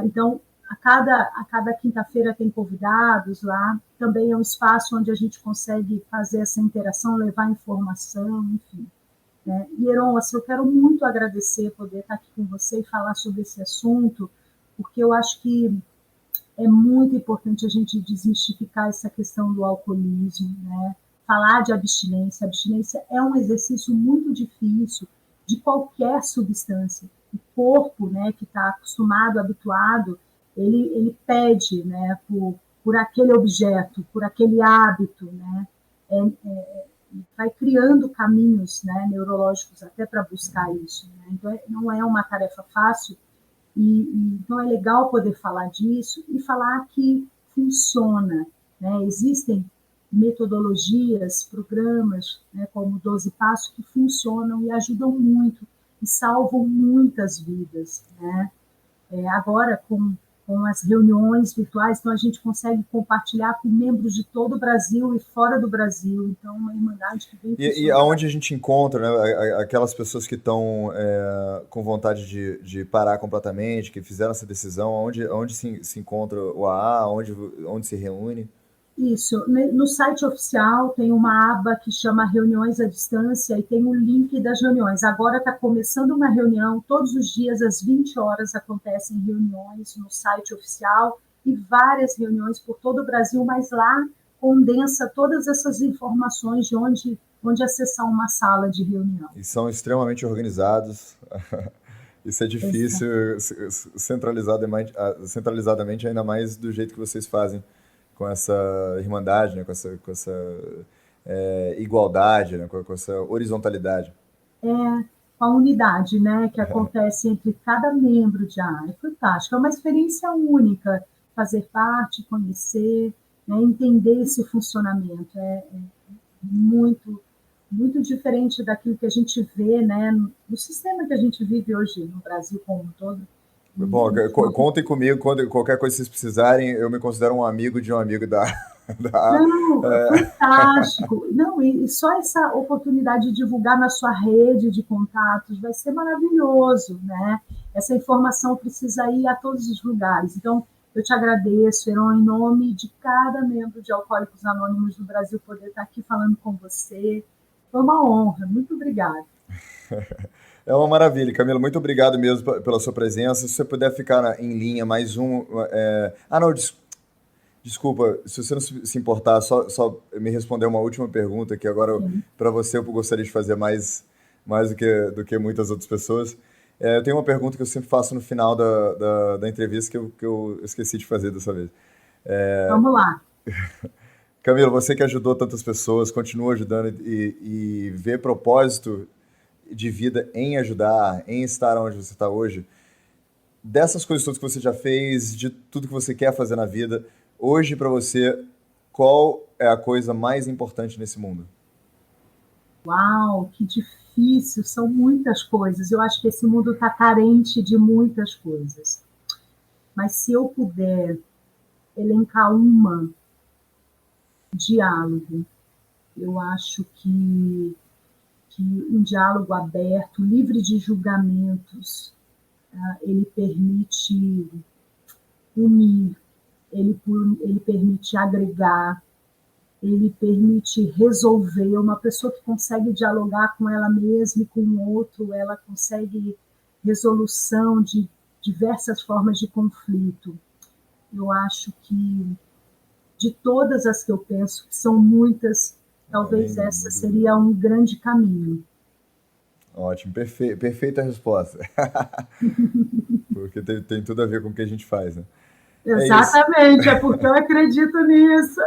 Então, a cada quinta-feira tem convidados lá. Também é um espaço onde a gente consegue fazer essa interação, levar informação, enfim. Né? E, Heron, assim, eu quero muito agradecer poder estar aqui com você e falar sobre esse assunto, porque eu acho que é muito importante a gente desmistificar essa questão do alcoolismo, né? Falar de abstinência. A abstinência é um exercício muito difícil de qualquer substância. O corpo, né, que está acostumado, habituado, ele pede, né, por aquele objeto, por aquele hábito, né? Vai criando caminhos, né, neurológicos até para buscar isso. Né? Então, não é uma tarefa fácil. Então, é legal poder falar disso e falar que funciona. Né? Existem metodologias, programas, né, como 12 Passos, que funcionam e ajudam muito e salvam muitas vidas. Né? Agora, com as reuniões virtuais, então a gente consegue compartilhar com membros de todo o Brasil e fora do Brasil. Então, uma irmandade que vem E aonde a gente encontra, né, aquelas pessoas que estão com vontade de parar completamente, que fizeram essa decisão, onde se encontra o AA, onde se reúne? Isso. No site oficial tem uma aba que chama Reuniões à Distância e tem o link das reuniões. Agora está começando uma reunião, todos os dias às 20 horas acontecem reuniões no site oficial e várias reuniões por todo o Brasil, mas lá condensa todas essas informações de onde acessar uma sala de reunião. E são extremamente organizados. Isso é difícil centralizadamente, ainda mais do jeito que vocês fazem, com essa irmandade, né? com essa igualdade, né? com essa horizontalidade. Com a unidade, né, que acontece entre cada membro de AA. É fantástico, é uma experiência única fazer parte, conhecer, né, entender esse funcionamento. É muito, muito diferente daquilo que a gente vê, né, no sistema que a gente vive hoje no Brasil como um todo. Bom, contem comigo, qualquer coisa que vocês precisarem, eu me considero um amigo de um amigo da Não, fantástico. Não, e só essa oportunidade de divulgar na sua rede de contatos vai ser maravilhoso, né? Essa informação precisa ir a todos os lugares. Então, eu te agradeço, Heron, em nome de cada membro de Alcoólicos Anônimos do Brasil, poder estar aqui falando com você. Foi uma honra. Muito obrigada. É uma maravilha, Camila. Muito obrigado mesmo pela sua presença. Se você puder ficar em linha mais um. Ah, não, desculpa, se você não se importar, só me responder uma última pergunta, que agora Sim. para você eu gostaria de fazer mais do que muitas outras pessoas. Eu tenho uma pergunta que eu sempre faço no final da entrevista que eu esqueci de fazer dessa vez. Vamos lá. Camila, você que ajudou tantas pessoas, continua ajudando e vê propósito de vida em ajudar, em estar onde você está hoje, dessas coisas todas que você já fez, de tudo que você quer fazer na vida, hoje para você, qual é a coisa mais importante nesse mundo? Uau, que difícil, são muitas coisas. Eu acho que esse mundo está carente de muitas coisas. Mas se eu puder elencar uma, diálogo, eu acho que um diálogo aberto, livre de julgamentos, ele permite unir, ele permite agregar, ele permite resolver. Uma pessoa que consegue dialogar com ela mesma e com o outro, ela consegue resolução de diversas formas de conflito. Eu acho que, de todas as que eu penso, que são muitas, talvez essa seria um grande caminho. Ótimo, perfeita resposta. Porque tem tudo a ver com o que a gente faz, né? É isso. Exatamente, é porque eu acredito nisso.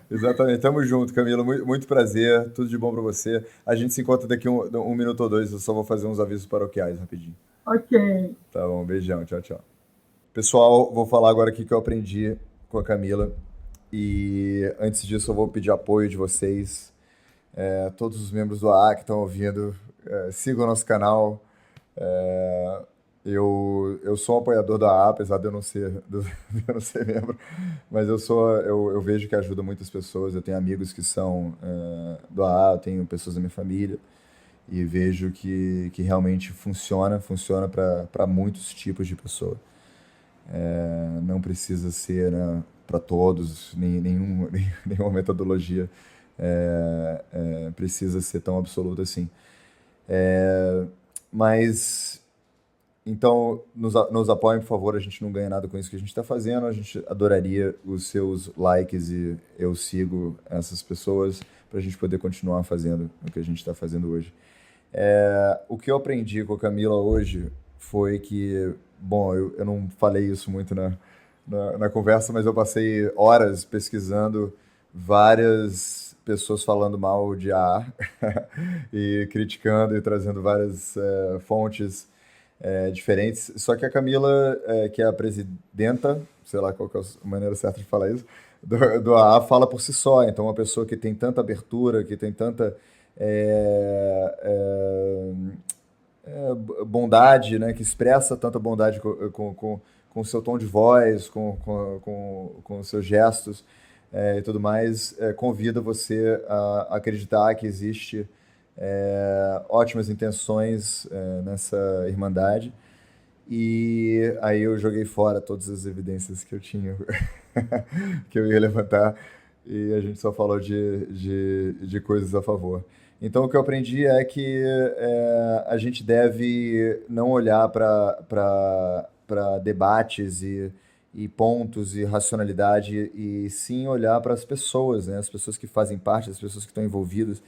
Exatamente. Tamo junto, Camila. Muito prazer. Tudo de bom para você. A gente se encontra daqui um minuto ou dois. Eu só vou fazer uns avisos paroquiais rapidinho. Ok. Tá bom, beijão. Tchau, tchau. Pessoal, vou falar agora aqui que eu aprendi com a Camila. E antes disso, eu vou pedir apoio de vocês. Todos os membros do AA que estão ouvindo, sigam o nosso canal. É, eu sou um apoiador da AA, apesar de eu não ser, de eu não ser membro, mas eu vejo que ajuda muitas pessoas. Eu tenho amigos que são do AA, eu tenho pessoas da minha família e vejo que realmente funciona para muitos tipos de pessoa. Não precisa ser, né, para todos, nenhuma metodologia precisa ser tão absoluta assim. Mas então, nos apoiem, por favor. A gente não ganha nada com isso que a gente está fazendo. A gente adoraria os seus likes e eu sigo essas pessoas para a gente poder continuar fazendo o que a gente está fazendo hoje. O que eu aprendi com a Camila hoje foi que, bom, eu não falei isso muito na conversa, mas eu passei horas pesquisando várias pessoas falando mal de AA e criticando e trazendo várias fontes diferentes. Só que a Camila, que é a presidenta, sei lá qual que é a maneira certa de falar isso, do AA, fala por si só. Então, uma pessoa que tem tanta abertura, que tem tanta bondade, né, que expressa tanta bondade com o seu tom de voz, com os seus gestos e tudo mais, convida você a acreditar que existe ótimas intenções nessa irmandade. E aí eu joguei fora todas as evidências que eu tinha, que eu ia levantar, e a gente só falou de coisas a favor. Então o que eu aprendi é que a gente deve não olhar para debates e pontos e racionalidade, e sim olhar para as pessoas, né? As pessoas que fazem parte, as pessoas que estão envolvidas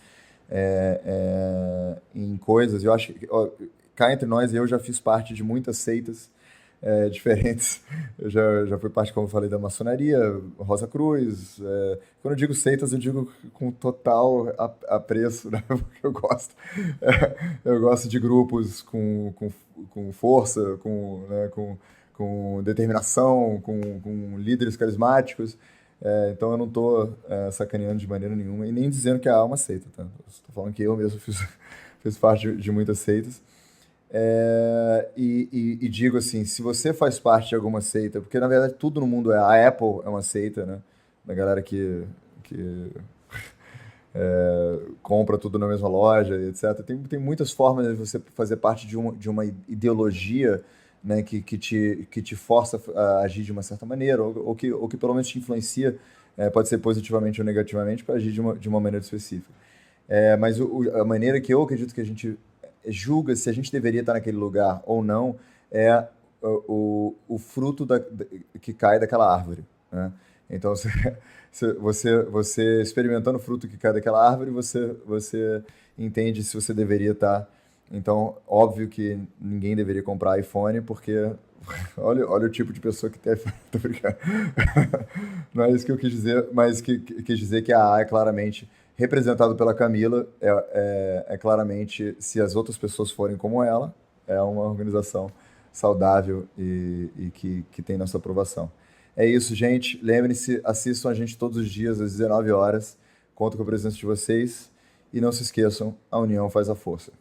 em coisas. Eu acho que, ó, cá entre nós, eu já fiz parte de muitas seitas diferentes. Eu já fui parte, como eu falei, da maçonaria, Rosa Cruz. Quando eu digo seitas, eu digo com total apreço, né? Porque eu gosto. Eu gosto de grupos com força, né, com determinação, com líderes carismáticos. Então eu não estou sacaneando de maneira nenhuma e nem dizendo que a uma seita, tá? Estou falando que eu mesmo fiz parte de muitas seitas. E digo assim, se você faz parte de alguma seita, porque na verdade tudo no mundo a Apple é uma seita, né? Da galera que compra tudo na mesma loja, etc. Tem muitas formas de você fazer parte de uma ideologia, né, que te força a agir de uma certa maneira, ou que pelo menos te influencia, pode ser positivamente ou negativamente, para agir de uma maneira específica. Mas a maneira que eu acredito que a gente julga se a gente deveria estar naquele lugar ou não é o fruto que cai daquela árvore, né? Então, você experimentando o fruto que cai daquela árvore, você entende se você deveria estar. Então, óbvio que ninguém deveria comprar iPhone, porque olha o tipo de pessoa que tem iPhone. Tô brincando. Não é isso que eu quis dizer, mas quis dizer que a A é claramente representado pela Camila, é claramente, se as outras pessoas forem como ela, é uma organização saudável e que tem nossa aprovação. É isso, gente. Lembrem-se, assistam a gente todos os dias às 19 horas. Conto com a presença de vocês. E não se esqueçam, a união faz a força.